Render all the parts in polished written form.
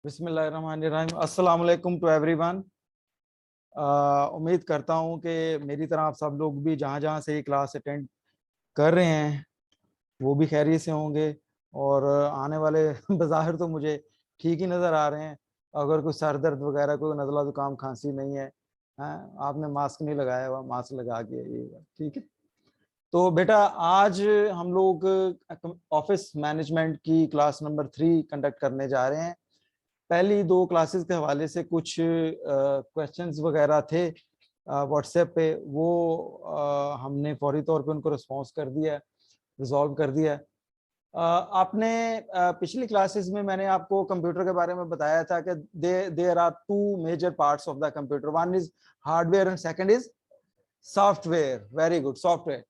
बिस्मिल्लाहिर्रहमानिर्रहीम। अस्सलाम वालेकुम टू एवरीवन। उम्मीद करता हूँ कि मेरी तरह आप सब लोग भी जहाँ जहाँ से ये क्लास अटेंड कर रहे हैं वो भी खैरियत से होंगे। और आने वाले बज़ाहिर तो मुझे ठीक ही नज़र आ रहे हैं। अगर कोई सर दर्द वगैरह कोई नज़ला ज़ुकाम खांसी नहीं है, हाँ, आपने मास्क नहीं लगाया हुआ, मास्क लगा के आइएगा, ठीक है। तो बेटा आज हम लोग ऑफिस मैनेजमेंट की क्लास नंबर 3 कंडक्ट करने जा रहे हैं। पहली दो क्लासेस के हवाले से कुछ क्वेश्चंस वगैरह थे व्हाट्सएप पे, वो हमने फौरी तौर पे उनको रिस्पॉन्स कर दिया, रिजॉल्व कर दिया। आपने पिछली क्लासेस में मैंने आपको कंप्यूटर के बारे में बताया था कि there are two major parts of the computer, one is hardware and second is software. Very good, software.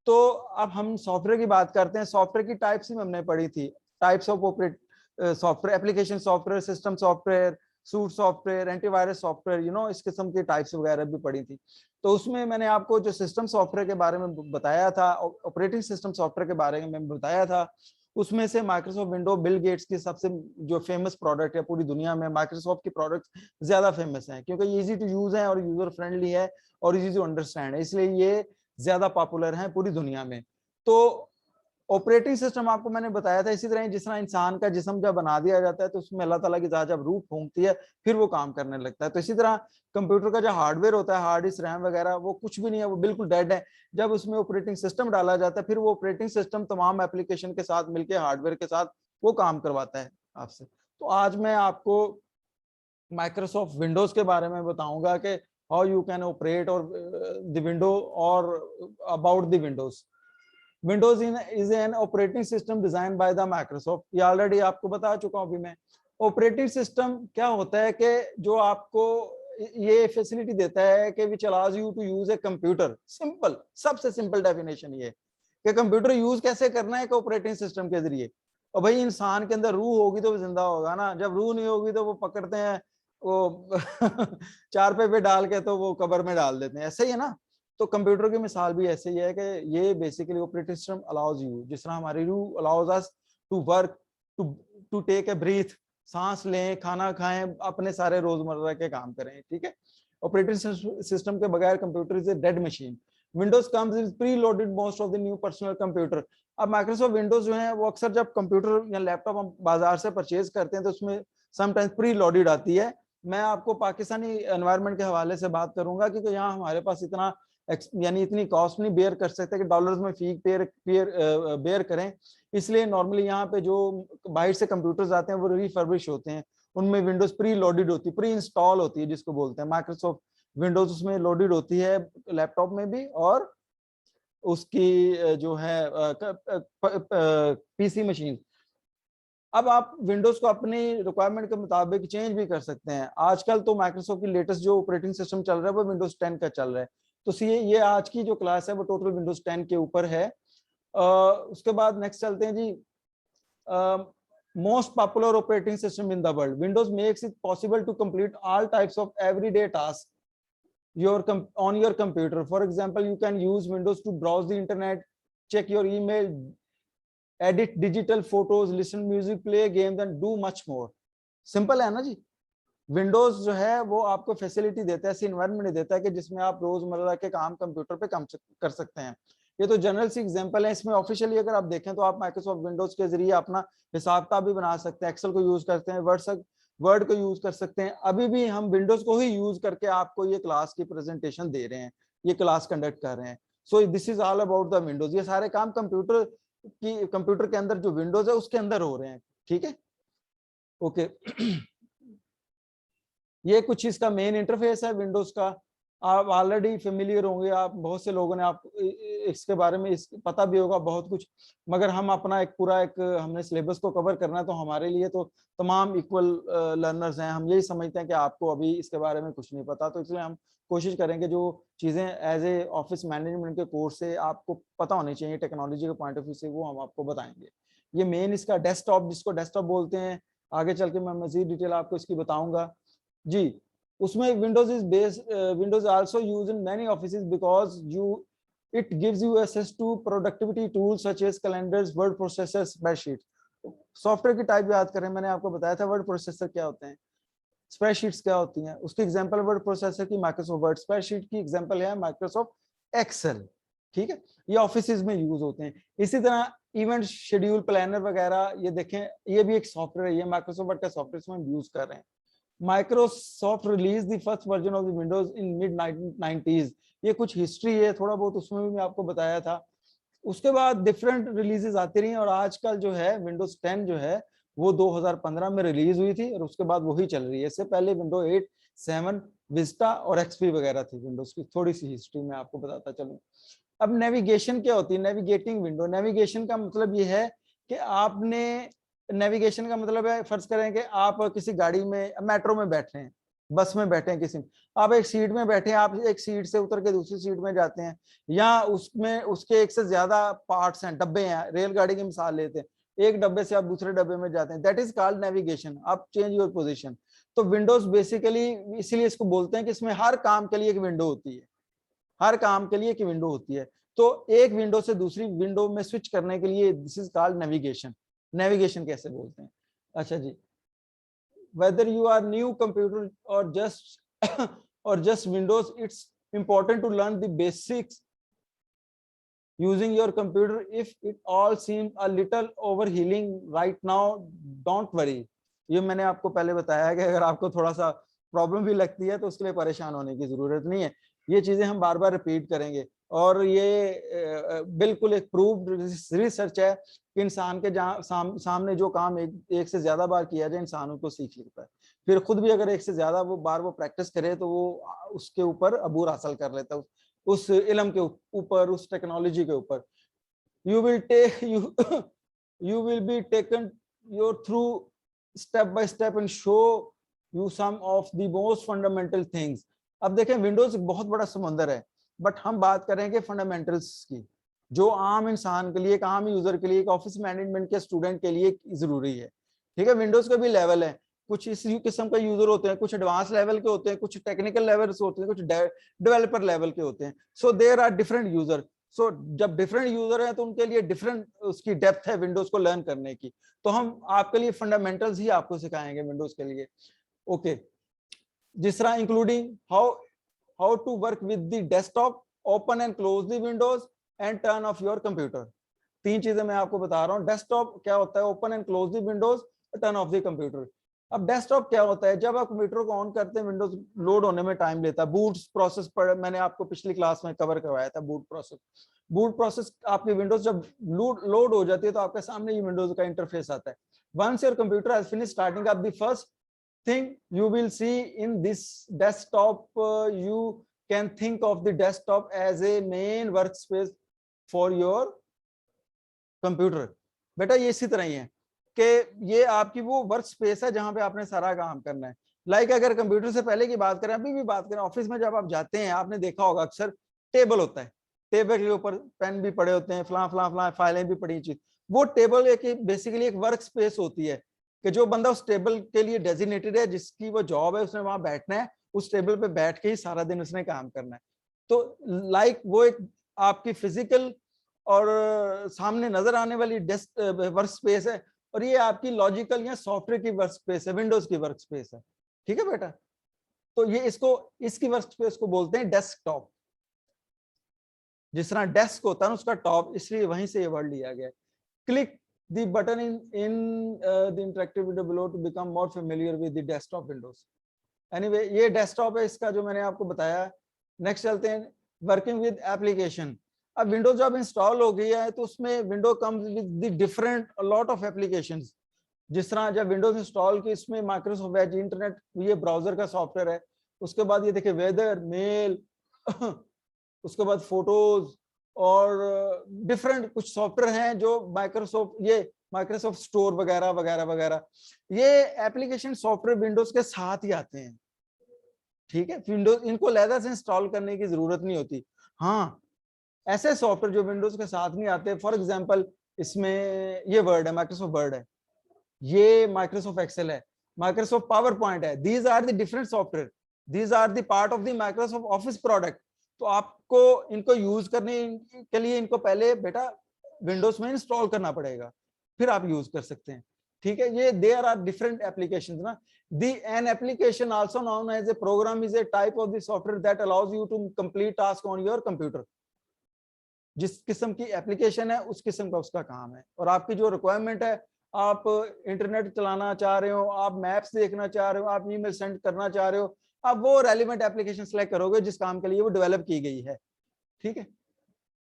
तो अब हम सॉफ्टवेयर की बात करते हैं। सॉफ्टवेयर की टाइप्स ही हमने पढ़ी थी, types of operate software, application software, system software, suit software, antivirus software, इस किस्म की टाइप्स वगैरह भी पढ़ी थी। तो उसमें मैंने आपको जो सिस्टम सॉफ्टवेयर के बारे में बताया था, ऑपरेटिंग सिस्टम सॉफ्टवेयर के बारे में बताया था, उसमें से माइक्रोसॉफ्ट विंडो, बिल गेट्स की सबसे जो फेमस प्रोडक्ट है पूरी दुनिया में, माइक्रोसॉफ्ट की प्रोडक्ट्स ज्यादा फेमस हैं क्योंकि इजी टू यूज है और यूजर फ्रेंडली है और इजी टू अंडरस्टैंड है, इसलिए ये ज्यादा पॉपुलर है पूरी दुनिया में। तो ऑपरेटिंग सिस्टम आपको मैंने बताया था, इसी तरह जिस तरह इंसान का जिस्म जब बना दिया जाता है तो उसमें अल्लाह ताला की ज़ात जब रूह फूंकती है फिर वो काम करने लगता है। तो इसी तरह कंप्यूटर का जो हार्डवेयर होता है, हार्ड डिस्क, रैम वगैरह, वो कुछ भी नहीं है, वो बिल्कुल डेड है। जब उसमें ऑपरेटिंग सिस्टम डाला जाता है फिर वो ऑपरेटिंग सिस्टम तमाम एप्लीकेशन के साथ मिलकर हार्डवेयर के साथ वो काम करवाता है आपसे। तो आज मैं आपको माइक्रोसॉफ्ट विंडोज के बारे में बताऊंगा कि हाउ यू कैन ऑपरेट और द विंडो और about the Windows. Windows is an operating system design by the Microsoft. ये ऑलरेडी आपको बता चुका हूं अभी मैं। ऑपरेटिंग सिस्टम क्या होता है कि जो आपको ये फैसिलिटी देता है कि which allows you to use a computer. Simple, सबसे सिंपल डेफिनेशन ये कि कंप्यूटर यूज कैसे करना है, एक ऑपरेटिंग सिस्टम के जरिए। और भाई इंसान के अंदर रूह होगी तो वो जिंदा होगा ना, जब रूह नहीं होगी तो वो पकड़ते हैं वो चारपे पे डाल के तो वो कब्र में डाल देते हैं, ऐसे ही है ना। तो कंप्यूटर की मिसाल भी ऐसे ही है कि ये basically operating system allows you, जिस तरह हमारी रूह allows us to work, to to take a breath, सांस लें, खाना खाएं, अपने सारे रोजमर्रा के काम करें, ठीक है। ऑपरेटिंग सिस्टम के बगैर computer is a dead machine. Windows comes is pre loaded most of the new personal computer. अब माइक्रोसॉफ्ट विंडोज जो है वो अक्सर जब कंप्यूटर या लैपटॉप हम बाजार से परचेज करते हैं तो उसमें समटाइम्स प्री लोडेड आती है। मैं आपको पाकिस्तानी एनवायरनमेंट के हवाले से बात करूंगा क्योंकि यहाँ हमारे पास इतना यानी इतनी कॉस्ट नहीं बेयर कर सकते कि डॉलर्स में फी बेयर करें। इसलिए नॉर्मली यहाँ पे जो बाहर से कंप्यूटर्स आते हैं वो रिफर्बिश होते हैं, उनमें विंडोज प्री लोडेड होती है, प्री इंस्टॉल होती है, जिसको बोलते हैं माइक्रोसॉफ्ट विंडोज उसमें लोडेड होती है लैपटॉप में भी और उसकी जो है पीसी मशीन। अब आप विंडोज को अपनी रिक्वायरमेंट के मुताबिक चेंज भी कर सकते हैं। आजकल तो माइक्रोसॉफ्ट की लेटेस्ट जो ऑपरेटिंग सिस्टम चल रहा है वो विंडोज 10 का चल रहा है। तो ये आज की जो क्लास है वो टोटल विंडोज 10 के ऊपर है। उसके बाद नेक्स्ट चलते हैं जी। Most popular operating system in the world, Windows makes it possible to complete all types of everyday task on your computer. For example, you can use Windows to browse the internet, check your email, edit digital photos, listen music, play games and do much more. Simple है ना जी। Windows जो है वो आपको facility देता है, ऐसी environment देता है कि जिसमें आप रोजमर्रा के काम कंप्यूटर पे काम कर सकते हैं। ये तो जनरल सी एग्जांपल है। इसमें ऑफिशियली अगर आप देखें तो आप माइक्रोसॉफ्ट विंडोज के जरिए अपना हिसाब किताब भी बना सकते हैं, एक्सेल को यूज करते हैं, वर्ड को यूज कर सकते हैं। अभी भी हम विंडोज को ही यूज करके आपको ये क्लास की प्रेजेंटेशन दे रहे हैं, ये क्लास कंडक्ट कर रहे हैं। So this is all about the Windows. ये सारे काम कंप्यूटर के अंदर जो विंडोज है उसके अंदर हो रहे हैं, ठीक है, ओके। ये कुछ इसका मेन इंटरफेस है विंडोज का। आप ऑलरेडी फेमिलियर होंगे, आप बहुत से लोगों ने आप इसके बारे में पता भी होगा बहुत कुछ, मगर हम अपना हमने सिलेबस को कवर करना है तो हमारे लिए तो तमाम इक्वल लर्नर्स हैं। हम यही समझते हैं कि आपको अभी इसके बारे में कुछ नहीं पता, तो इसलिए हम कोशिश करेंगे जो चीज़ें एज ए ऑफिस मैनेजमेंट के कोर्स से आपको पता होनी चाहिए टेक्नोलॉजी के पॉइंट ऑफ व्यू से, वो हम आपको बताएंगे। ये मेन इसका डेस्कटॉप, जिसको डेस्कटॉप बोलते हैं, आगे चल के मैं मजीद डिटेल आपको इसकी बताऊंगा जी। उसमें Windows also use in many offices because it gives you access to productivity tools such as calendars, word processors, spreadsheet. Software की टाइप याद करें, मैंने आपको बताया था वर्ड प्रोसेसर क्या होते हैं, स्प्रेडशीट्स क्या होती हैं, उसकी एग्जांपल वर्ड प्रोसेसर की माइक्रोसॉफ्ट वर्ड, स्प्रेडशीट की एग्जांपल है माइक्रोसॉफ्ट एक्सेल। ठीक है, ये ऑफिस में यूज होते हैं। इसी तरह इवेंट शेड्यूल प्लानर वगैरह, ये देखें ये भी एक सॉफ्टवेयर है, ये माइक्रोसॉफ्ट वर्ड का सॉफ्टवेयर हम यूज कर रहे हैं। Microsoft release the first version of the Windows in mid 1990s, ये कुछ हिस्ट्री है थोड़ा बहुत, उसमें भी मैं आपको बताया था। उसके बाद डिफरेंट रिलीजेस आती रही और आजकल जो है विंडोज 10 जो है वो 2015 में रिलीज हुई थी और उसके बाद वही चल रही है। इससे पहले विंडो 8, 7, विस्टा और एक्सपी वगैरह थी विंडोज की। थोड़ी सी हिस्ट्री में आपको बताता चलूं। अब नेविगेशन क्या होती है, नेविगेटिंग विंडो। नेविगेशन का मतलब ये है कि आपने, नेविगेशन का मतलब है, फर्ज करें कि आप किसी गाड़ी में, मेट्रो में बैठे हैं, बस में बैठे हैं, किसी, आप एक सीट में बैठे हैं, आप एक सीट से उतर के दूसरी सीट में जाते हैं, या उसमें उसके एक से ज्यादा पार्ट्स हैं, डब्बे हैं, रेलगाड़ी की मिसाल लेते हैं, एक डब्बे से आप दूसरे डब्बे में जाते हैं, दैट इज कॉल्ड नेविगेशन। आप चेंज योर पोजीशन। तो विंडोज बेसिकली इसीलिए इसको बोलते हैं कि इसमें हर काम के लिए एक विंडो होती है, हर काम के लिए एक विंडो होती है। तो एक विंडो से दूसरी विंडो में स्विच करने के लिए this is called navigation. Navigation कैसे बोलते हैं? अच्छा जी, whether you are new computer or just or just Windows, it's important to learn the basics using your computer. If it all seems a little overwhelming right now, don't worry. ये मैंने आपको पहले बताया है कि अगर आपको थोड़ा सा प्रॉब्लम भी लगती है तो उसके लिए परेशान होने की जरूरत नहीं है। ये चीजें हम बार बार रिपीट करेंगे और ये बिल्कुल एक प्रूव्ड रिसर्च है कि इंसान के जहाँ सामने जो काम एक से ज्यादा बार किया जाए इंसान उसको सीख लेता है। फिर खुद भी अगर एक से ज्यादा वो प्रैक्टिस करे तो वो उसके ऊपर अबूर हासिल कर लेता है, उस इल्म के ऊपर, उस टेक्नोलॉजी के ऊपर। You will take you will be taken your through step by step and show you some of the most fundamental things. अब देखें विंडोज एक बहुत बड़ा समंदर है, बट हम बात करेंगे फंडामेंटल्स की, जो आम इंसान के लिए, एक आम यूजर के लिए, एक ऑफिस मैनेजमेंट के स्टूडेंट के लिए जरूरी है। ठीक है, विंडोज का भी लेवल है, कुछ इस किस्म का यूजर होते हैं, कुछ एडवांस लेवल के होते हैं, कुछ टेक्निकल लेवल होते हैं, कुछ डेवलपर लेवल के होते हैं। So there are different user. So जब डिफरेंट यूजर हैं तो उनके लिए डिफरेंट उसकी डेप्थ है विंडोज को लर्न करने की। तो हम आपके लिए फंडामेंटल्स ही आपको सिखाएंगे विंडोज के लिए। ओके, जिस तरह including how to work with the desktop, open and close the windows and turn off your computer. तीन चीजें मैं आपको बता रहा हूँ। डेस्कटॉप क्या होता है, open and close the Windows, turn off the computer. अब डेस्कटॉप क्या होता है, जब आप कंप्यूटर को ऑन करते हैं विंडोज लोड होने में टाइम लेता है। बूट प्रोसेस पर मैंने आपको पिछली क्लास में कवर करवाया था, बूट प्रोसेस। बूट प्रोसेस आपकी विंडोज जब लोड हो जाती है तो आपके सामने ये विंडोज का इंटरफेस आता है। Once your computer has finish starting up the first thing you will see in this desktop, you can think of the desktop as a main workspace for your computer। बेटा ये इसी तरह ही है कि ये आपकी वो वर्क स्पेस है जहां पे आपने सारा काम करना है। लाइक अगर कंप्यूटर से पहले की बात करें, अभी भी बात करें, ऑफिस में जब आप जाते हैं आपने देखा होगा अक्सर टेबल होता है, टेबल के ऊपर पेन भी पड़े होते हैं, फला फला फला फाइलें भी पड़ी चीज। वो टेबल एक बेसिकली एक वर्क स्पेस होती है कि जो बंदा उस टेबल के लिए डेजिग्नेटेड है, जिसकी वो जॉब है, उसने वहां बैठना है, उस टेबल पे बैठ के ही सारा दिन उसने काम करना है। तो लाइक वो एक आपकी फिजिकल और सामने नजर आने वाली डेस्क वर्क स्पेस है, और ये आपकी लॉजिकल या सॉफ्टवेयर की वर्क स्पेस है, विंडोज की वर्क स्पेस है। ठीक है बेटा, तो ये इसकी वर्क स्पेस को बोलते हैं डेस्कटॉप। जिस तरह डेस्क होता है ना उसका टॉप, इसलिए वहीं से ये वर्ड लिया गया है। Click the button in the interactive window below to become more familiar with the desktop windows। anyway ये डेस्कटॉप है इसका जो मैंने आपको बताया। नेक्स्ट चलते हैं, वर्किंग विद एप्लीकेशन। अब विंडोज जब इंस्टॉल हो गई है तो उसमें window comes with the different lot of applications. जिस तरह जब विंडोज इंस्टॉल की, इसमें माइक्रोसॉफ्ट एज, इंटरनेट, ये ब्राउजर का सॉफ्टवेयर है। उसके बाद ये देखिए वेदर, मेल उसके बाद फोटोज और डिफरेंट कुछ सॉफ्टवेयर हैं जो माइक्रोसॉफ्ट स्टोर वगैरह वगैरह वगैरह, ये एप्लीकेशन सॉफ्टवेयर विंडोज के साथ ही आते हैं। ठीक है, विंडोज इनको अलग से इंस्टॉल करने की जरूरत नहीं होती। हाँ, ऐसे सॉफ्टवेयर जो विंडोज के साथ नहीं आते, फॉर एग्जांपल इसमें ये वर्ड है, माइक्रोसॉफ्ट वर्ड है, ये माइक्रोसॉफ्ट एक्सेल है, माइक्रोसॉफ्ट पावर पॉइंट है। These are the different software, these are the part of the Microsoft Office product. तो आपको इनको यूज करने के लिए इनको पहले बेटा विंडोज में इंस्टॉल करना पड़ेगा, फिर आप यूज कर सकते हैं। ठीक है, ये देयर आर डिफरेंट एप्लीकेशंस ना। An application also known as a program is a type of the software that allows you to complete task on your computer. जिस किस्म की एप्लीकेशन है उस किस्म का उसका काम है, और आपकी जो रिक्वायरमेंट है, आप इंटरनेट चलाना चाह रहे हो, आप मैप्स देखना चाह रहे हो, आप ईमेल सेंड करना चाह रहे हो, आप वो रेलिवेंट एप्लीकेशन सेलेक्ट करोगे जिस काम के लिए वो डेवलप की गई है। ठीक है,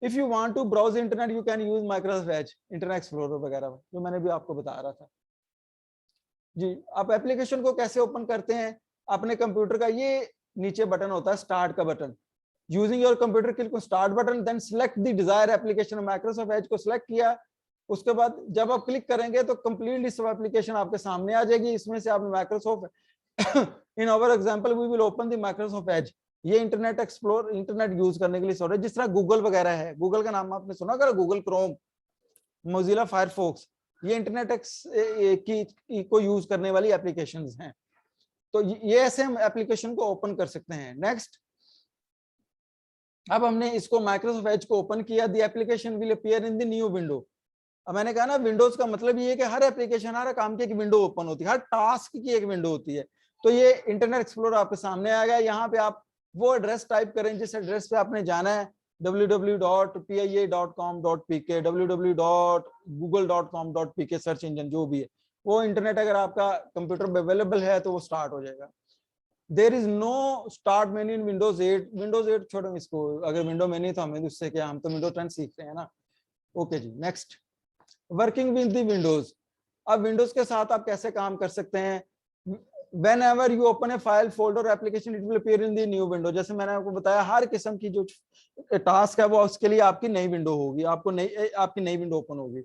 if you want to browse internet you can use Microsoft Edge, Internet Explorer वगैरह, जो मैंने भी आपको बता रहा था जी। आप एप्लीकेशन को कैसे ओपन करते हैं अपने कंप्यूटर का, ये नीचे बटन होता है स्टार्ट का button. Using your computer, click on start button, then select the desire application. Microsoft Edge को सिलेक्ट किया, उसके बाद जब आप क्लिक करेंगे तो कंप्लीट लिस्ट ऑफ एप्लीकेशन आपके सामने आ जाएगी। इसमें से आपने Microsoft in our example we will open the Microsoft Edge. ये इंटरनेट एक्सप्लोर, इंटरनेट यूज करने के लिए सॉफ्टवेयर, जिस तरह गूगल वगैरह है, गूगल का नाम आपने सुना अगर, गूगल क्रोम, मोजिला फायरफॉक्स, ये इंटरनेट को यूज करने वाली एप्लीकेशंस हैं। तो ये ऐसे हम एप्लीकेशन को ओपन कर सकते हैं। नेक्स्ट, अब हमने इसको माइक्रोसॉफ्ट एज को ओपन किया, the application will appear in the new window. अब मैंने कहा ना, विंडोज का मतलब ये है कि हर एप्लीकेशन, हर काम की एक विंडो ओपन होती है, हर टास्क की एक विंडो होती है। तो ये इंटरनेट एक्सप्लोरर आपके सामने आ गया। यहाँ पे आप वो एड्रेस टाइप करें जिस एड्रेस पे आपने जाना है, www.pia.com.pk, www.google.com.pk, सर्च इंजन जो भी है वो इंटरनेट अगर आपका कंप्यूटर पे अवेलेबल है तो वो स्टार्ट हो जाएगा। There is know start menu in Windows 8। Windows 8 छोड़ो इसको, अगर विंडो मेन्यू तो हमें उससे क्या, हम तो विंडोज 10 सीख रहे हैं ना। ओके जी, next, working with the windows. अब विंडोज के साथ आप कैसे काम कर सकते हैं? whenever you open a file, folder or application, it will appear in the new window। जैसे मैंने आपको बताया, हर किस्म की जो टास्क है वो उसके लिए आपकी नई विंडो होगी, आपकी नई विंडो ओपन होगी।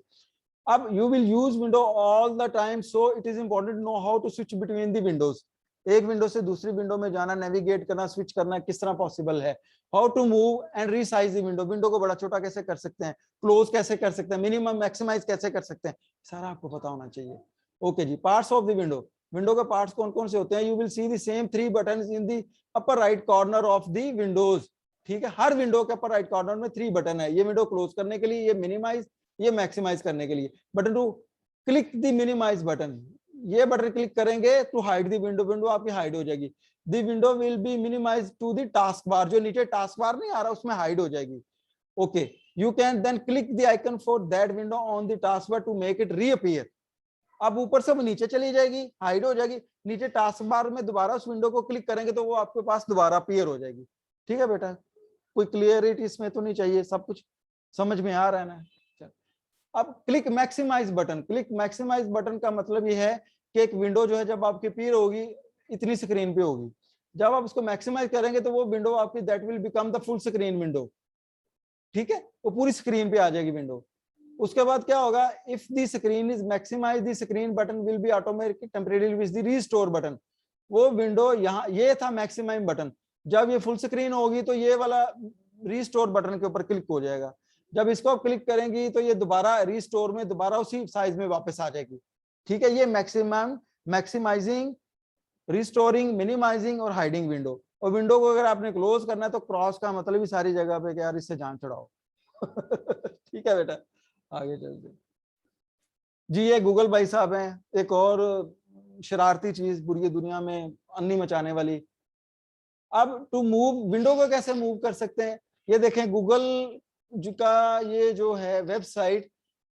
अब you will use window all the time, so it is important to know how to switch between the windows। एक विंडो से दूसरी विंडो में जाना, नेविगेट करना, स्विच करना किस तरह पॉसिबल है। How to move and resize the window, window को बड़ा छोटा कैसे कर सकते हैं, क्लोज कैसे कर सकते हैं, मिनिमम मैक्सिमाइज कैसे कर सकते हैं, सारा आपको पता होना चाहिए। ओके जी, parts of the window. Window के पार्ट्स कौन कौन से होते हैं? You will see the same 3 buttons in the upper right corner of the windows. ठीक है, हर विंडो के अपर राइट कॉर्नर में 3 बटन है। ये विंडो क्लोज करने के लिए, ये मिनिमाइज, ये मैक्सिमाइज करने के लिए। Button to click the minimise button, ये बटन क्लिक करेंगे to hide the window, window आपकी हाइड हो जाएगी। The window will be minimise to the taskbar, जो नीचे टास्क बार नहीं आ रहा उसमें हाइड हो जाएगी। Okay, you can then click the icon for that window on the taskbar to make it reappear. अब ऊपर से वो नीचे चली जाएगी, हाइड हो जाएगी, नीचे टास्क बार में दोबारा उस विंडो को क्लिक करेंगे तो वो आपके पास दोबारा अपीयर हो जाएगी। ठीक है बेटा, कोई क्लियरिटी इसमें तो नहीं चाहिए, सब कुछ समझ में आ रहा है ना? अब click maximise button. Click maximise button का मतलब ये है कि एक विंडो जो है जब आपकी अपीयर होगी इतनी स्क्रीन पे होगी, जब आप उसको मैक्सिमाइज करेंगे तो वो विंडो आपकी that will become the full screen window. ठीक है, वो पूरी स्क्रीन पे आ जाएगी विंडो। उसके बाद क्या होगा, if the screen is maximise the screen button will be automatic temporary with the restore button. वो विंडो यहाँ, ये था मैक्सिमाइज बटन, जब ये फुल स्क्रीन होगी तो ये वाला रीस्टोर बटन के ऊपर क्लिक हो जाएगा। जब इसको आप क्लिक करेंगी तो ये दोबारा रीस्टोर में दोबारा उसी साइज में वापस आ जाएगी। ठीक है, ये मैक्सिमम, मैक्सिमाइजिंग, रिस्टोरिंग, मिनिमाइजिंग और हाइडिंग विंडो। और विंडो को अगर आपने क्लोज करना है तो क्रॉस का मतलब ही सारी जगह पे यार इससे जान छुड़ाओ। ठीक है बेटा, आगे चलते जी। ये गूगल भाई साहब हैं, एक और शरारती चीज पूरी दुनिया में अन्नी मचाने वाली। अब टू मूव, विंडो को कैसे मूव कर सकते हैं? ये देखें, गूगल का ये जो है वेबसाइट,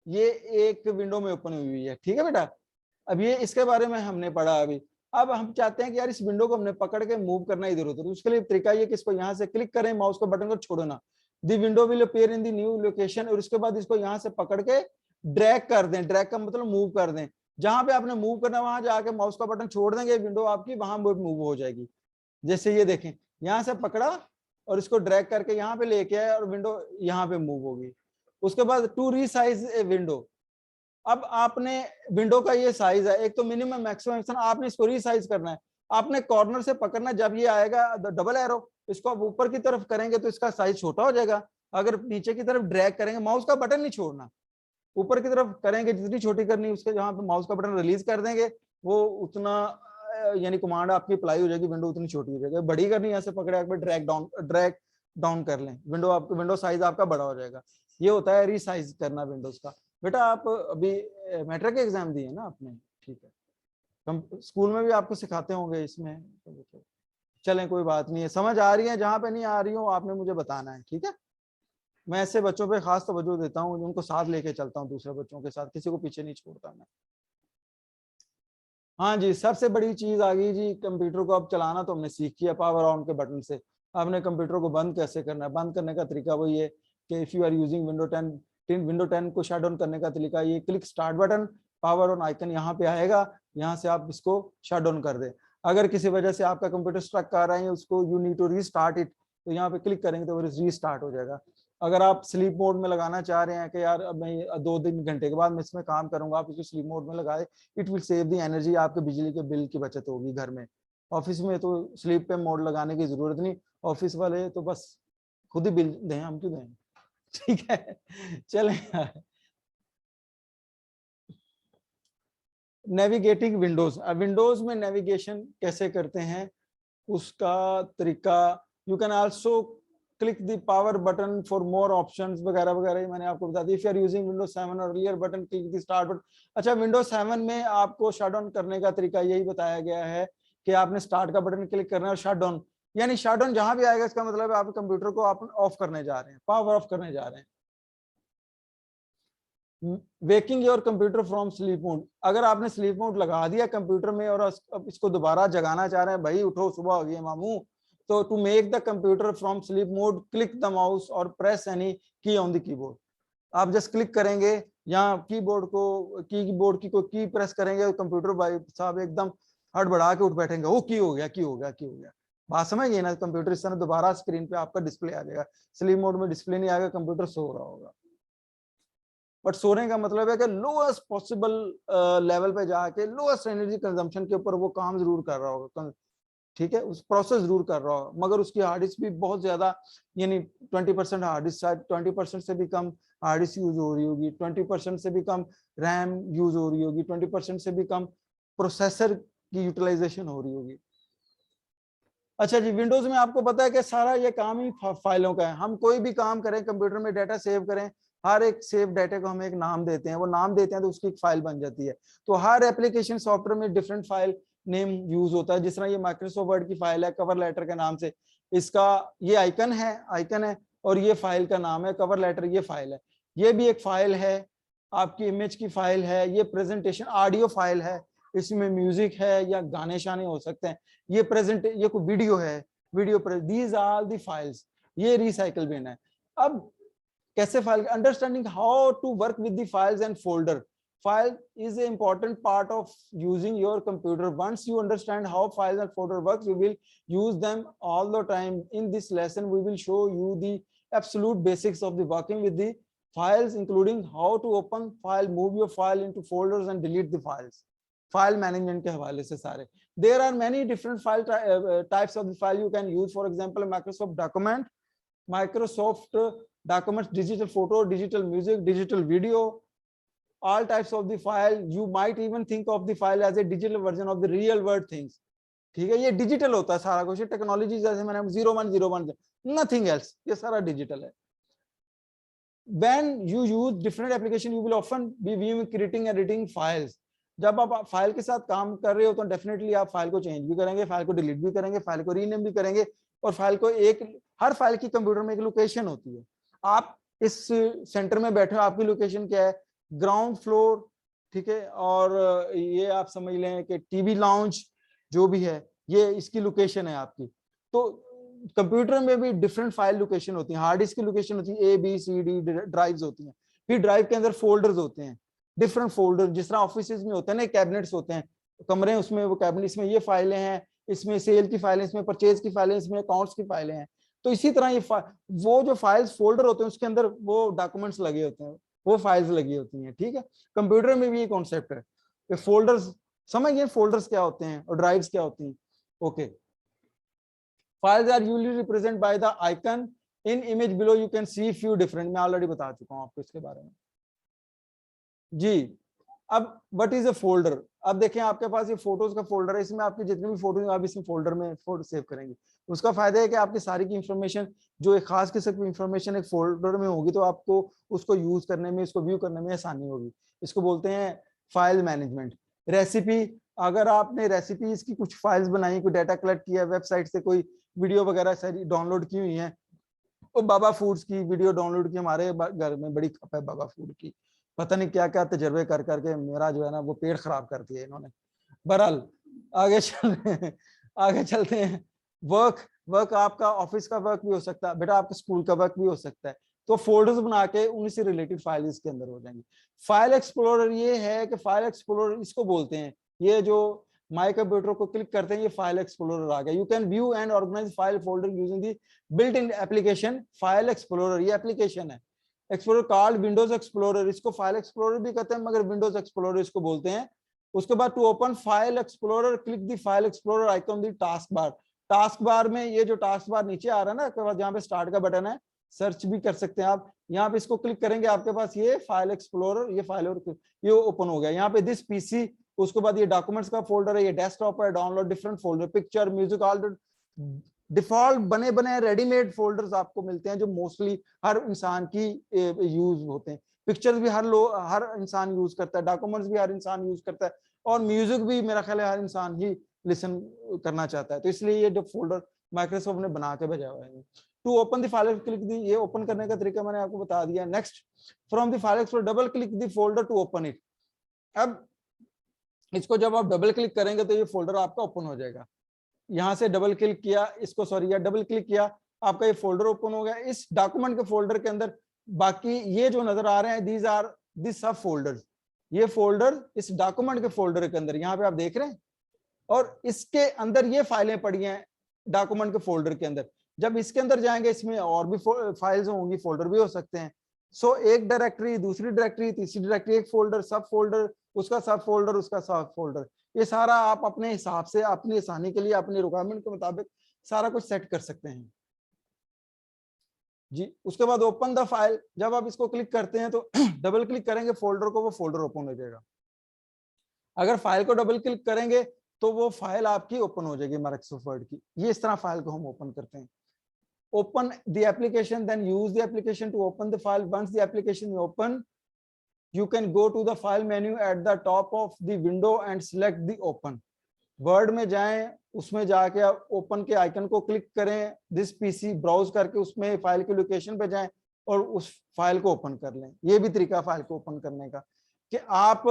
ये एक विंडो में ओपन हुई है। ठीक है बेटा, अब ये इसके बारे में हमने पढ़ा अभी। अब हम चाहते हैं कि यार इस विंडो को हमने पकड़ के मूव करना इधर उधर, तो उसके लिए तरीका ये कि इसको यहाँ से क्लिक करें, माउस के बटन को छोड़ना, the window will appear in the new location, और उसके बाद इसको यहाँ से पकड़ के ड्रैग कर दें। ड्रैग का मतलब मूव कर दें, जहां पे आपने मूव करना वहां जाके माउस का बटन छोड़ देंगे, विंडो आपकी वहां मूव हो जाएगी। जैसे ये देखें, यहाँ से पकड़ा और इसको ड्रैग करके यहाँ पे लेके आए और विंडो यहाँ पे मूव होगी। उसके बाद टू रीसाइज ए विंडो, अब आपने विंडो का ये साइज है, एक तो मिनिमम मैक्सिमम, आपने इसको रीसाइज करना है। आपने कॉर्नर से पकड़ना, जब ये आएगा डबल एरो, इसको आप ऊपर की तरफ करेंगे तो इसका साइज छोटा हो जाएगा। अगर नीचे की तरफ ड्रैग करेंगे, माउस का बटन नहीं छोड़ना, ऊपर की तरफ करेंगे, जितनी छोटी करनी उसके जहां पे माउस का बटन रिलीज कर देंगे वो उतना, यानी कमांड आपकी अप्लाई हो जाएगी, विंडो उतनी छोटी हो जाएगी। बड़ी करनी, ऐसे पकड़े ड्रैग डाउन कर लें, विंडो साइज आपका बड़ा हो जाएगा। ये होता है रीसाइज करना विंडोज का। बेटा आप अभी मैट्रिक के एग्जाम दिए ना आपने? ठीक है, स्कूल में भी आपको सिखाते होंगे इसमें, चलें कोई बात नहीं है, समझ आ रही है, जहां पे नहीं आ रही हो आपने मुझे बताना है, ठीक है। मैं ऐसे बच्चों पे खास तवज्जो देता हूँ, उनको साथ लेके चलता हूँ दूसरे बच्चों के साथ, किसी को पीछे नहीं छोड़ता मैं। हाँ जी, सबसे बड़ी चीज आ गई जी, कंप्यूटर को अब चलाना तो हमने सीख किया पावर ऑन के बटन से। आपने कंप्यूटर को बंद कैसे करना है, बंद करने का तरीका वही है कि if you are using window 10 को शट डाउन करने का तरीका ये click start button, power on icon यहाँ पे आएगा, यहाँ से आप इसको शट डाउन कर दें। अगर किसी वजह से आपका कंप्यूटर स्ट्रक कर रहा है उसको you need to restart it, तो यहाँ पे क्लिक करेंगे तो वो रीस्टार्ट हो जाएगा। अगर आप स्लीप मोड में लगाना चाह रहे हैं कि यार अब मैं 2-3 घंटे के बाद मैं इसमें काम करूंगा, आप इसको स्लीप मोड में लगाए, it will save the energy, आपके बिजली के बिल की बचत होगी घर में। ऑफिस में तो स्लीप पे मोड लगाने की जरूरत नहीं, ऑफिस वाले तो बस खुद ही बिल दें, हम क्यों दें। ठीक है, चलें। नेविगेटिंग विंडोज, विंडोज में नेविगेशन कैसे करते हैं उसका तरीका, you can also click the power button for more options वगैरह वगैरह मैंने आपको बता दी। If you are using Windows 7 earlier button click the start button. अच्छा, विंडोज 7 में आपको शट डाउन करने का तरीका यही बताया गया है कि आपने स्टार्ट का बटन क्लिक करना है और शट डाउन, यानी शट डाउन जहां भी आएगा इसका मतलब है आप कंप्यूटर को आप ऑफ करने जा रहे हैं, पावर ऑफ करने जा रहे हैं। Waking your computer from sleep mode, अगर आपने स्लीप मोड लगा दिया कंप्यूटर में और अब इसको दोबारा जगाना चाह रहे हैं, भाई उठो सुबह हो गई है मामू, तो to make the computer from sleep mode click the mouse और press any key on the keyboard. आप जस्ट क्लिक करेंगे या कीबोर्ड की कोई की प्रेस करेंगे, कंप्यूटर भाई साहब एकदम हड़बड़ा के उठ बैठेंगे, ओ की हो गया, की हो गया, की हो गया। बात समझ गई ना, कंप्यूटर इस तरह दोबारा स्क्रीन पे आपका डिस्प्ले आ जाएगा। स्लीप मोड में डिस्प्ले नहीं आएगा, कंप्यूटर सो रहा होगा। बट सोने का मतलब है कि लोएस्ट पॉसिबल लेवल पे जाके लोएस्ट एनर्जी कंजम्पशन के ऊपर वो काम जरूर कर रहा होगा, ठीक है, उस प्रोसेस जरूर कर रहा होगा, मगर उसकी हार्ड डिस्क भी बहुत ज्यादा, यानी 20% हार्ड डिस्क, शायद 20% से भी कम हार्ड डिस्क यूज हो रही होगी, 20% से भी कम रैम यूज हो रही होगी, 20% से भी कम प्रोसेसर की यूटिलाइजेशन हो रही होगी। अच्छा जी, विंडोज में आपको पता है कि सारा ये काम ही फाइलों का है। हम कोई भी काम करें कंप्यूटर में, डाटा सेव करें, हर एक सेव डाटा को हम एक नाम देते हैं, वो नाम देते हैं तो उसकी एक फाइल बन जाती है। तो हर एप्लीकेशन सॉफ्टवेयर में डिफरेंट फाइल नेम यूज होता है। जिस तरह ये माइक्रोसॉफ्ट वर्ड की फाइल है कवर लेटर के नाम से, इसका ये आइकन है और ये फाइल का नाम है कवर लेटर, ये फाइल है। ये भी एक फाइल है, आपकी इमेज की फाइल है, ये प्रेजेंटेशन ऑडियो फाइल है, इसमें म्यूजिक है या गाने शाने हो सकते हैं, ये ये कोई वीडियो है, दीज आर द फाइल्स, ये रिसाइकल बिन है। अब कैसे file, understanding how to work with the files and folder, file is an important part of using your computer. Once you understand how files and folder works, you will use them all the time. In this lesson we will show you the absolute basics of the working with the files, including how to open file, move your file into folders and delete the files. File management के हवाले से सारे, there are many different file types of the file you can use. For example Microsoft documents, digital photo, digital music, digital video, all types of the file. You might even think of the file as a digital version of the real world things. ठीक है, ये digital होता है सारा कुछ, technology जैसे मैंने 0101, nothing else, ये सारा डिजिटल है। When you use different application, you will often be creating and editing files. जब आप फाइल के साथ काम कर रहे हो तो डेफिनेटली आप फाइल को चेंज भी करेंगे, फाइल को डिलीट भी करेंगे, फाइल को रीनेम भी करेंगे, और फाइल को हर फाइल की कंप्यूटर में एक लोकेशन होती है। आप इस सेंटर में बैठे हो, आपकी लोकेशन क्या है, ग्राउंड फ्लोर, ठीक है, और ये आप समझ लें कि टीवी लाउंज जो भी है, ये इसकी लोकेशन है आपकी। तो कंप्यूटर में भी डिफरेंट फाइल लोकेशन होती है, हार्ड डिस्क की लोकेशन होती है, ABCD ड्राइव्स होती हैं, फिर ड्राइव के अंदर फोल्डर्स होते हैं, डिफरेंट फोल्डर, जिस तरह ऑफिस में होते हैं ना, कैबिनेट्स होते हैं, कमरे, उसमें वो कैबिनेट, इसमें ये फाइलें हैं, इसमें सेल की फाइलें, इसमें परचेज की फाइलें, इसमें अकाउंट्स की फाइलें हैं। तो इसी तरह ये वो जो फाइल्स फोल्डर होते हैं उसके अंदर वो डॉक्यूमेंट्स लगे होते हैं, वो फाइल्स लगी होती हैं, ठीक है। कंप्यूटर में भी ये कॉन्सेप्ट है, फोल्डर्स समझ गए, फोल्डर्स क्या होते हैं और ड्राइव्स क्या होती हैं। Okay, files are usually represent by the icon in image below, you can see few different, मैं ऑलरेडी बता चुका हूं आपको इसके बारे में जी। अब व्हाट इज अ फोल्डर, अब देखें आपके पास ये फोटोज का फोल्डर है, इसमें आपकी जितनी भी फोटो आप इसमें फोल्डर में फोटो सेव करेंगे, उसका फायदा है कि आपकी सारी की इंफॉर्मेशन, जो एक खास किस्म की इंफॉर्मेशन एक फोल्डर में होगी, तो आपको उसको यूज करने में, इसको व्यू करने में आसानी होगी। इसको बोलते हैं फाइल मैनेजमेंट। रेसिपी, अगर आपने रेसिपीज की कुछ फाइल्स बनाई, कोई डाटा कलेक्ट किया, वेबसाइट से कोई वीडियो वगैरह सारी डाउनलोड की हुई है, और बाबा फूड्स की वीडियो डाउनलोड की, हमारे घर में बड़ी खप है बाबा फूड की, पता नहीं क्या क्या तजर्बे कर करके मेरा जो है ना वो पेट खराब कर दिया इन्होंने। बहरहाल आगे चल आगे चलते हैं। वर्क, वर्क आपका ऑफिस का वर्क भी हो सकता है बेटा, आपका स्कूल का वर्क भी हो सकता है। तो फोल्डर्स बना के उनसे रिलेटेड फाइल इसके अंदर हो जाएंगी। फाइल एक्सप्लोरर ये है कि फाइल एक्सप्लोरर इसको बोलते हैं, ये जो माय कंप्यूटर को क्लिक करते हैं ये फाइल एक्सप्लोरर आ गया। You can view and organise file folder using the built in application File Explorer, ये एप्लीकेशन है एक्सप्लोरर कॉल्ड विंडोज एक्सप्लोरर, इसको फाइल एक्सप्लोरर भी कहते हैं मगर विंडोज एक्सप्लोरर इसको बोलते हैं। उसके बाद to open File Explorer click the File Explorer icon the taskbar, taskbar में ये जो टास्क बार नीचे आ रहा है ना, जहाँ पे स्टार्ट का बटन है, सर्च भी कर सकते हैं आप, यहाँ पे इसको क्लिक करेंगे आपके पास ये फाइल एक्सप्लोरर, ये फाइल ये ओपन हो गया। यहाँ पे दिस पीसी, उसके बाद ये डॉक्यूमेंट्स का फोल्डर है, ये डेस्कटॉप है, download different folder, picture, music, all default बने बने रेडीमेड फोल्डर्स आपको मिलते हैं जो मोस्टली हर इंसान की यूज होते हैं। पिक्चर्स भी हर इंसान यूज करता है, डॉक्यूमेंट्स भी हर इंसान यूज करता है, और म्यूजिक भी मेरा ख्याल है हर इंसान ही लिसन करना चाहता है। तो इसलिए ये जो फोल्डर माइक्रोसॉफ्ट ने बना के भेजा हुआ है। To open the file click दी, ये ओपन करने का तरीका मैंने आपको बता दिया। Next, from the file explorer double click the folder to open it. अब इसको जब आप डबल क्लिक करेंगे तो ये फोल्डर आपका ओपन हो जाएगा। यहां से डबल क्लिक किया इसको, सॉरी या डबल क्लिक किया, आपका ये फोल्डर ओपन हो गया। इस डॉक्यूमेंट के फोल्डर के अंदर बाकी ये जो नजर आ रहे हैं दीज आर दी सब फोल्डर्स, ये फोल्डर इस डॉक्यूमेंट के फोल्डर के अंदर यहाँ पे आप देख रहे हैं, और इसके अंदर ये फाइलें पड़ी हैं डॉक्यूमेंट के फोल्डर के अंदर। जब इसके अंदर जाएंगे इसमें और भी फाइल्स होंगी, फोल्डर भी हो सकते हैं। सो एक डायरेक्टरी, दूसरी डायरेक्टरी, तीसरी डायरेक्टरी, एक फोल्डर, सब फोल्डर, उसका सब फोल्डर, उसका सब फोल्डर, ये सारा आप अपने हिसाब से अपनी आसानी के लिए अपनी रिक्वायरमेंट के मुताबिक सारा कुछ सेट कर सकते हैं जी। उसके बाद ओपन द फाइल, जब आप इसको क्लिक करते हैं तो डबल क्लिक करेंगे फोल्डर को, वो फोल्डर ओपन हो जाएगा। अगर फाइल को डबल क्लिक करेंगे तो वो फाइल आपकी ओपन हो जाएगी माइक्रोसॉफ्ट वर्ड की। ये इस तरह फाइल को हम ओपन करते हैं। Open the application, then use the application to open the file. Once the application open, you can go to the file menu at the top of the window and select the open। Word में जाएं, उसमें जाके आप open के icon को click करें, this PC browse करके उसमें फाइल के लोकेशन पे जाएं और उस फाइल को ओपन कर लें। ये भी तरीका फाइल को ओपन करने का कि आप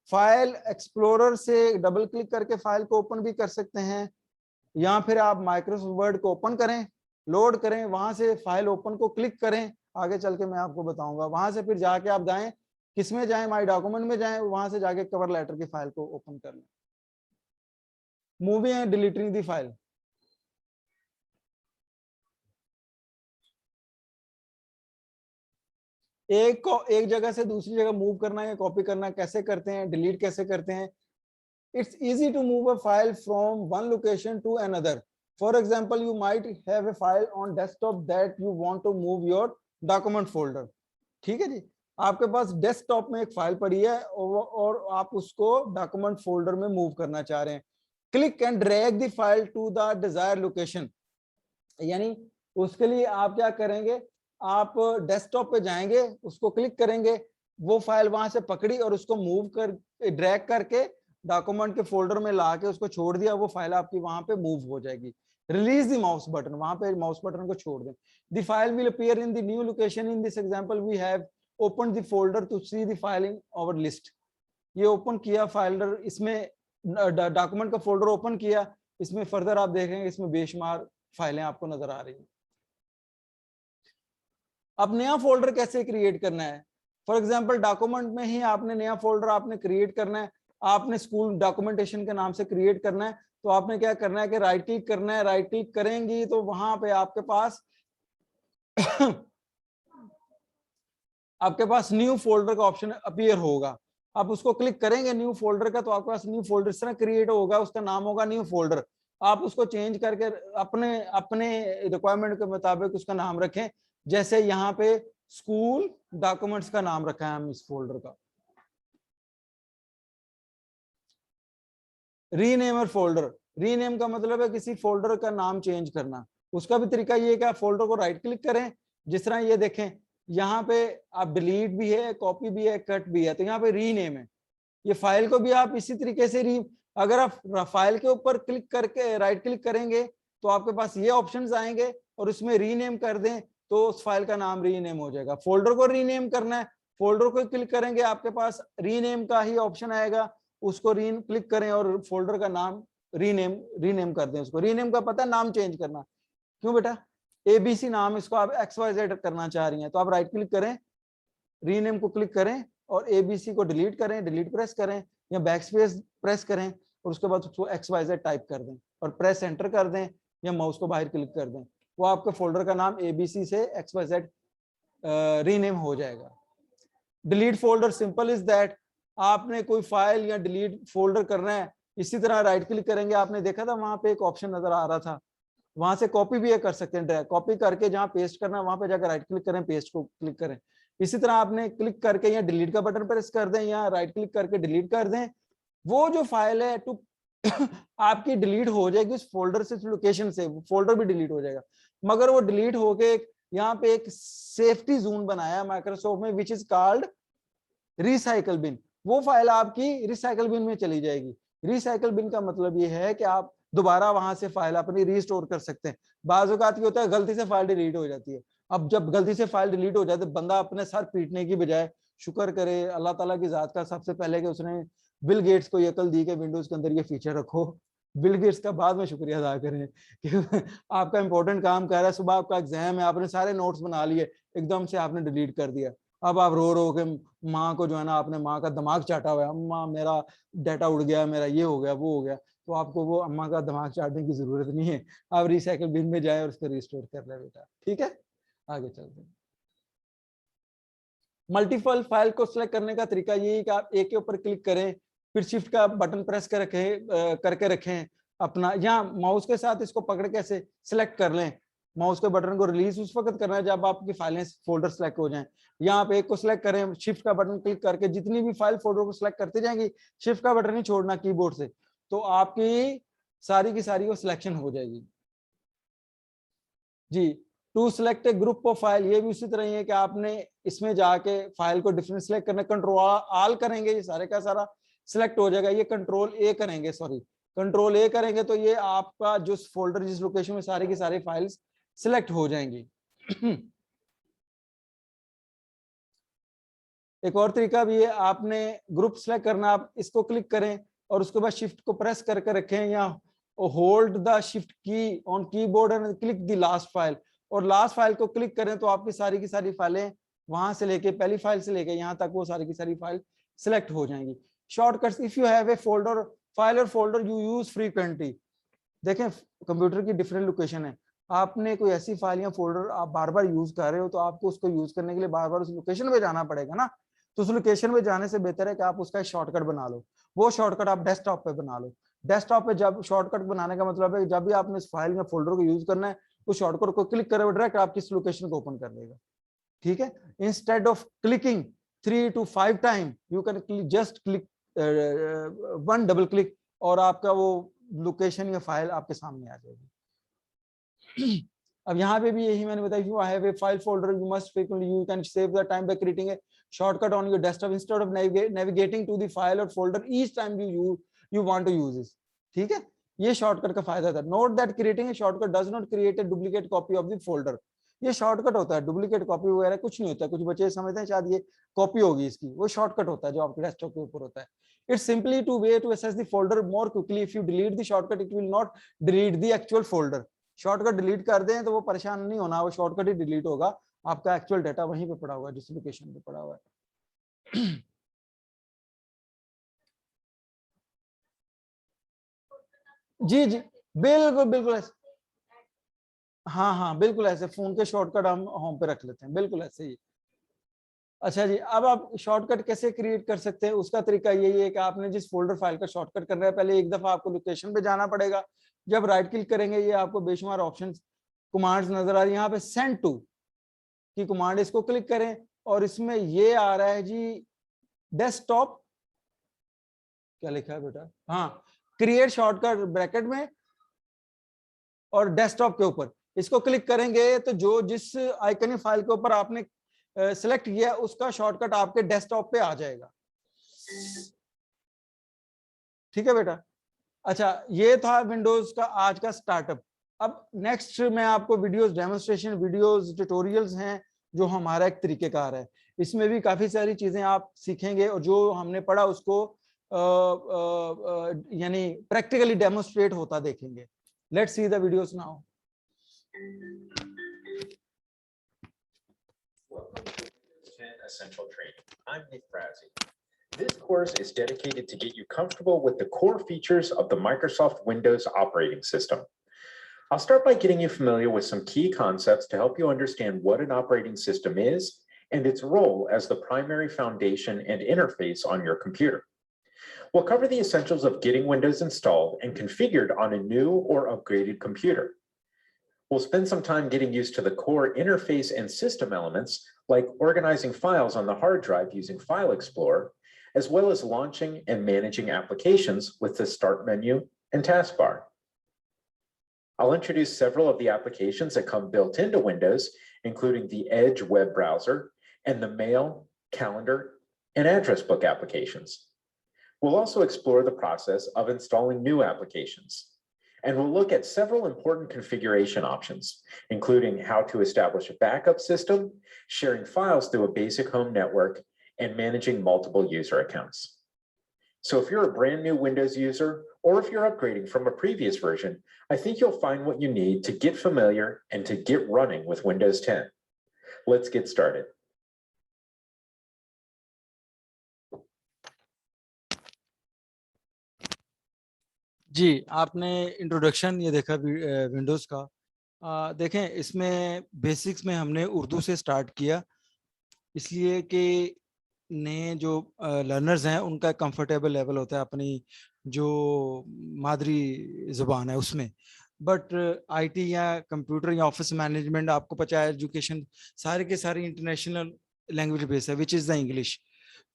फाइल एक्सप्लोरर से डबल क्लिक करके फाइल को ओपन भी कर सकते हैं, या फिर आप माइक्रोसॉफ्ट वर्ड को ओपन करें, लोड करें, वहां से फाइल ओपन को क्लिक करें, आगे चल के मैं आपको बताऊंगा। वहां से फिर जाके आप जाएं, किसमें जाएं, माय डॉक्यूमेंट में जाएं, वहां से जाके कवर लेटर की फाइल को ओपन कर लें। Moving and deleting the file, एक को एक जगह से दूसरी जगह मूव करना या कॉपी करना कैसे करते हैं, डिलीट कैसे करते हैं। It's easy to move a file from one location to another. For example, you might have a file on desktop that you want to move your document folder. ठीक है जी, आपके पास डेस्कटॉप में एक फाइल पड़ी है और आप उसको डॉक्यूमेंट फोल्डर में मूव करना चाह रहे हैं। Click and drag the file to the desired location, यानी उसके लिए आप क्या करेंगे, आप डेस्कटॉप पे जाएंगे, उसको क्लिक करेंगे, वो फाइल वहां से पकड़ी और उसको मूव कर ड्रैग करके डॉक्यूमेंट के फोल्डर में ला के उसको छोड़ दिया, वो फाइल आपकी वहां पे मूव हो जाएगी। रिलीज द माउस बटन, वहां पे माउस बटन को छोड़ दें। The file will appear in the new location. In this example we have open the folder to see the file in our list. ये ओपन किया folder, इसमें document का folder open किया, इसमें फर्दर आप देखेंगे इसमें बेशुमार फाइलें आपको नजर आ रही हैं। अब नया फोल्डर कैसे क्रिएट करना है, फॉर एग्जांपल डॉक्यूमेंट में ही आपने नया फोल्डर आपने क्रिएट करना है, आपने स्कूल डॉक्यूमेंटेशन के नाम से क्रिएट करना है, तो आपने क्या करना है कि राइट क्लिक करना है। राइट क्लिक करेंगी तो वहां पे आपके पास न्यू फोल्डर का ऑप्शन अपीयर होगा। आप उसको क्लिक करेंगे न्यू फोल्डर का, तो आपके पास न्यू फोल्डर इस तरह क्रिएट होगा, उसका नाम होगा न्यू फोल्डर। आप उसको चेंज करके अपने अपने रिक्वायरमेंट के मुताबिक उसका नाम रखें। जैसे यहाँ पे स्कूल डॉक्यूमेंट्स का नाम रखा है हम इस फोल्डर का। रीनेमर फोल्डर, रीनेम का मतलब है किसी फोल्डर का नाम चेंज करना। उसका भी तरीका ये है कि आप फोल्डर को राइट क्लिक करें, जिस तरह ये देखें यहाँ पे आप डिलीट भी है, कॉपी भी है, कट भी है, तो यहाँ पे रीनेम है। ये फाइल को भी आप इसी तरीके से अगर आप फाइल के ऊपर क्लिक करके राइट क्लिक करेंगे तो आपके पास ये ऑप्शंस आएंगे और उसमें रीनेम कर दें तो उस फाइल का नाम रीनेम हो जाएगा। फोल्डर को रीनेम करना है, फोल्डर को क्लिक करेंगे आपके पास रीनेम का ही ऑप्शन आएगा, उसको क्लिक करें और फोल्डर का नाम रीनेम कर दें। उसको रीनेम का पता है, नाम चेंज करना। क्यों बेटा? एबीसी नाम, इसको आप XYZ करना चाह रही हैं तो आप राइट क्लिक करें, रीनेम को क्लिक करें और एबीसी को डिलीट करें, डिलीट प्रेस करें या बैकस्पेस प्रेस करें और उसके बाद उसको XYZ टाइप कर दें और प्रेस एंटर कर दें या माउस को बाहर क्लिक कर दें, वो आपके फोल्डर का नाम एबीसी से XYZ रीनेम हो जाएगा। Delete folder simple is that, आपने कोई फाइल या डिलीट फोल्डर करना है, इसी तरह राइट क्लिक करेंगे, आपने देखा था वहां पे एक ऑप्शन नजर आ रहा था, वहां से कॉपी भी कर सकते हैं, कॉपी करके जहां पेस्ट करना है वहां पे जाकर राइट क्लिक करें, पेस्ट को क्लिक करें। इसी तरह आपने क्लिक करके या डिलीट का बटन प्रेस कर दें या राइट क्लिक करके डिलीट कर दें, वो जो फाइल है टू आपकी डिलीट हो जाएगी उस फोल्डर से, लोकेशन से, फोल्डर भी डिलीट हो जाएगा। मगर वो डिलीट होके यहाँ पे एक सेफ्टी जोन बनाया माइक्रोसॉफ्ट में which is called recycle bin, वो फाइल आपकी रिसाइकल बिन में चली जाएगी। रिसाइकल बिन का मतलब ये है कि आप दोबारा वहां से फाइल अपनी रीस्टोर कर सकते हैं। बाज़ औक़ात होता है गलती से फाइल डिलीट हो जाती है, अब जब गलती से फाइल डिलीट हो जाए तो बंदा अपने सर पीटने की बजाय शुक्र करे अल्लाह ताला की जात का सबसे पहले कि उसने बिल गेट्स को ये अकल दी कि विंडोज के अंदर ये फीचर रखो। बिल गेट्स का बाद में शुक्रिया अदा करें कि आपका इंपॉर्टेंट काम कर रहा है, सुबह आपका एग्जाम है, आपने सारे नोट्स बना लिए, एकदम से आपने डिलीट कर दिया, अब आप रो रो के माँ को जो है ना, आपने माँ का दिमाग चाटा हुआ है, अम्मा मेरा डाटा उड़ गया, मेरा ये हो गया वो हो गया, तो आपको वो अम्मा का दिमाग चाटने की जरूरत नहीं है, आप रिसाइकिल बिन में जाए और उसको रिस्टोर कर ले बेटा। ठीक है, आगे चलते हैं। मल्टीपल फाइल को सिलेक्ट करने का तरीका यही कि आप एक के ऊपर क्लिक करें, फिर शिफ्ट का बटन प्रेस कर करके रखें अपना, या माउस के साथ इसको पकड़ के ऐसे सिलेक्ट कर लें। माउस के बटन को रिलीज उस वक्त करना है जब आपकी फाइलें फोल्डर सेलेक्ट हो जाएं। यहाँ आप एक को सिलेक्ट करें, शिफ्ट का बटन क्लिक करके जितनी भी फाइल फोल्डर को सिलेक्ट करते जाएंगी, शिफ्ट का बटन ही छोड़ना कीबोर्ड से, तो आपकी सारी की सारी वो सिलेक्शन हो जाएगी जी। To select a group of file, ये भी उसी तरह ही है कि आपने इसमें जाके फाइल को डिफरेंट सिलेक्ट करना, कंट्रोल आल करेंगे ये सारे का सारा सिलेक्ट हो जाएगा। ये कंट्रोल ए करेंगे, सॉरी कंट्रोल ए करेंगे तो ये आपका जो फोल्डर जिस लोकेशन में सारी की सारी फाइल्स सिलेक्ट हो जाएंगी। एक और तरीका भी है, आपने ग्रुप सिलेक्ट करना, आप इसको क्लिक करें और उसके बाद शिफ्ट को प्रेस करके रखें या होल्ड द शिफ्ट की on keyboard and click the last file, और लास्ट फाइल को क्लिक करें तो आपकी सारी की सारी फाइलें वहां से लेके पहली फाइल से लेके यहाँ तक वो सारी की सारी फाइल सिलेक्ट हो जाएंगी। Shortcuts, if you have A folder file or folder you use frequently, देखें कंप्यूटर की डिफरेंट लोकेशन है, आपने कोई ऐसी फाइल या फोल्डर आप बार बार यूज कर रहे हो तो आपको उसको यूज करने के लिए बार बार उस लोकेशन पे जाना पड़ेगा ना, तो उस लोकेशन पे जाने से बेहतर है कि आप उसका शॉर्टकट बना लो। वो शॉर्टकट आप डेस्कटॉप पे बना लो। डेस्कटॉप पे जब शॉर्टकट बनाने का मतलब है कि जब भी आपने इस फाइल या फोल्डर को यूज करना है, उस शॉर्टकट को क्लिक करें डायरेक्ट आपकी इस लोकेशन को ओपन कर देगा। ठीक है, instead of clicking 3 to 5 time you can just click 1 double click और आपका वो लोकेशन या फाइल आपके सामने आ जाएगी। अब यहाँ पे भी यही मैंने बताया, you have a file folder you must frequently you can save the time by creating a shortcut on your desktop instead of navigating to the file or folder each time you want to use this। ठीक है, ये shortcut का फायदा था। Note that creating a shortcut does not create a duplicate copy of the folder, ये shortcut होता है, duplicate copy वगैरह कुछ नहीं होता। कुछ बच्चे समझते हैं शायद ये कॉपी होगी इसकी, वो शॉर्टकट होता है जो आपके डेस्कटॉप के ऊपर होता है। It's simply to way to access the folder more quickly, if you delete the shortcut it will not delete the actual folder. Shortcut delete कर दें तो वो परेशान नहीं होना, वो शॉर्टकट ही डिलीट होगा, आपका एक्चुअल डाटा वहीं पे पड़ा हुआ है जिस लोकेशन पे पड़ा हुआ है। जी जी बिल्कुल बिल्कुल ऐसे, हाँ हाँ बिल्कुल ऐसे, फोन के शॉर्टकट हम होम पे रख लेते हैं, बिल्कुल ऐसे ही। अच्छा जी, अब आप शॉर्टकट कैसे क्रिएट कर सकते हैं, उसका तरीका यही है कि आपने जिस फोल्डर फाइल का शॉर्टकट करना है, पहले एक दफा आपको लोकेशन पे जाना पड़ेगा। जब राइट क्लिक करेंगे ये आपको बेशुमार ऑप्शन कमांड्स नजर आ रही है, यहाँ पे सेंड टू की कमांड, इसको क्लिक करें और इसमें ये आ रहा है जी डेस्कटॉप, क्या लिखा है बेटा, हाँ क्रिएट शॉर्टकट ब्रैकेट में और डेस्कटॉप के ऊपर इसको क्लिक करेंगे तो जो जिस आइकन फाइल के ऊपर आपने सिलेक्ट किया उसका शॉर्टकट आपके डेस्कटॉप पे आ जाएगा। ठीक है बेटा। अच्छा, ये था विंडोज का आज का स्टार्टअप। अब नेक्स्ट मैं आपको वीडियोस, डेमोन्स्ट्रेशन वीडियोस, ट्यूटोरियल्स हैं जो हमारा एक तरीकेकार है। इसमें भी काफी सारी चीजें आप सीखेंगे और जो हमने पढ़ा उसको यानी प्रैक्टिकली डेमोन्स्ट्रेट होता देखेंगे। Let's see the videos now. Welcome to Windows 10 Essential Training. I'm Nick Frazzi. This course is dedicated to get you comfortable with the core features of the Microsoft Windows operating system. I'll start by getting you familiar with some key concepts to help you understand what an operating system is and its role as the primary foundation and interface on your computer. We'll cover the essentials of getting Windows installed and configured on a new or upgraded computer. We'll spend some time getting used to the core interface and system elements, like organizing files on the hard drive using File Explorer, as well as launching and managing applications with the Start menu and taskbar. I'll introduce several of the applications that come built into Windows, including the Edge web browser and the Mail, Calendar, and Address Book applications. We'll also explore the process of installing new applications. And we'll look at several important configuration options, including how to establish a backup system, sharing files through a basic home network, and managing multiple user accounts. So if you're a brand new Windows user, or if you're upgrading from a previous version, I think you'll find what you need to get familiar and to get running with Windows 10. Let's get started. जी, आपने introduction ये देखा Windows का। देखें, इसमें basics में हमने उर्दू से start किया, इसलिए कि नए जो लर्नर्स हैं उनका कंफर्टेबल लेवल होता है अपनी जो मादरी ज़ुबान है उसमें। बट आईटी या कंप्यूटर या ऑफिस मैनेजमेंट, आपको पता है, एजुकेशन सारे के सारे इंटरनेशनल लैंग्वेज बेस है, विच इज़ द इंग्लिश।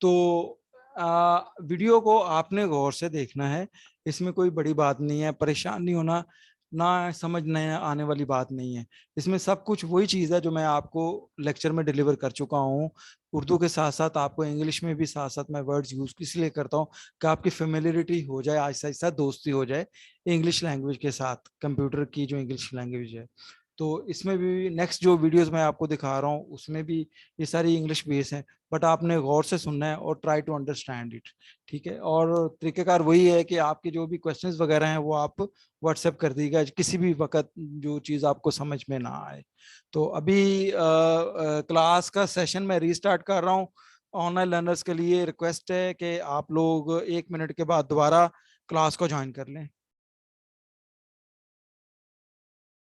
तो वीडियो को आपने गौर से देखना है, इसमें कोई बड़ी बात नहीं है, परेशान नहीं होना, ना समझ नहीं आने वाली बात नहीं है। इसमें सब कुछ वही चीज़ है जो मैं आपको लेक्चर में डिलीवर कर चुका हूँ। उर्दू के साथ साथ आपको इंग्लिश में भी साथ साथ मैं वर्ड्स यूज इसलिए करता हूँ कि आपकी फेमिलियरिटी हो जाए, आहिस्ता आहिस्ता दोस्ती हो जाए इंग्लिश लैंग्वेज के साथ, कंप्यूटर की जो इंग्लिश लैंग्वेज है। तो इसमें भी नेक्स्ट जो वीडियोस मैं आपको दिखा रहा हूँ उसमें भी ये सारी इंग्लिश बेस है, बट आपने गौर से सुनना है और ट्राई टू अंडरस्टैंड इट, ठीक है। और तरीकेकार वही है कि आपके जो भी क्वेश्चंस वगैरह हैं वो आप व्हाट्सएप कर दीजिएगा किसी भी वक्त जो चीज़ आपको समझ में ना आए। तो अभी क्लास का सेशन मैं रीस्टार्ट कर रहा हूँ। ऑनलाइन लर्नर्स के लिए रिक्वेस्ट है कि आप लोग 1 मिनट के बाद दोबारा क्लास को ज्वाइन कर लें।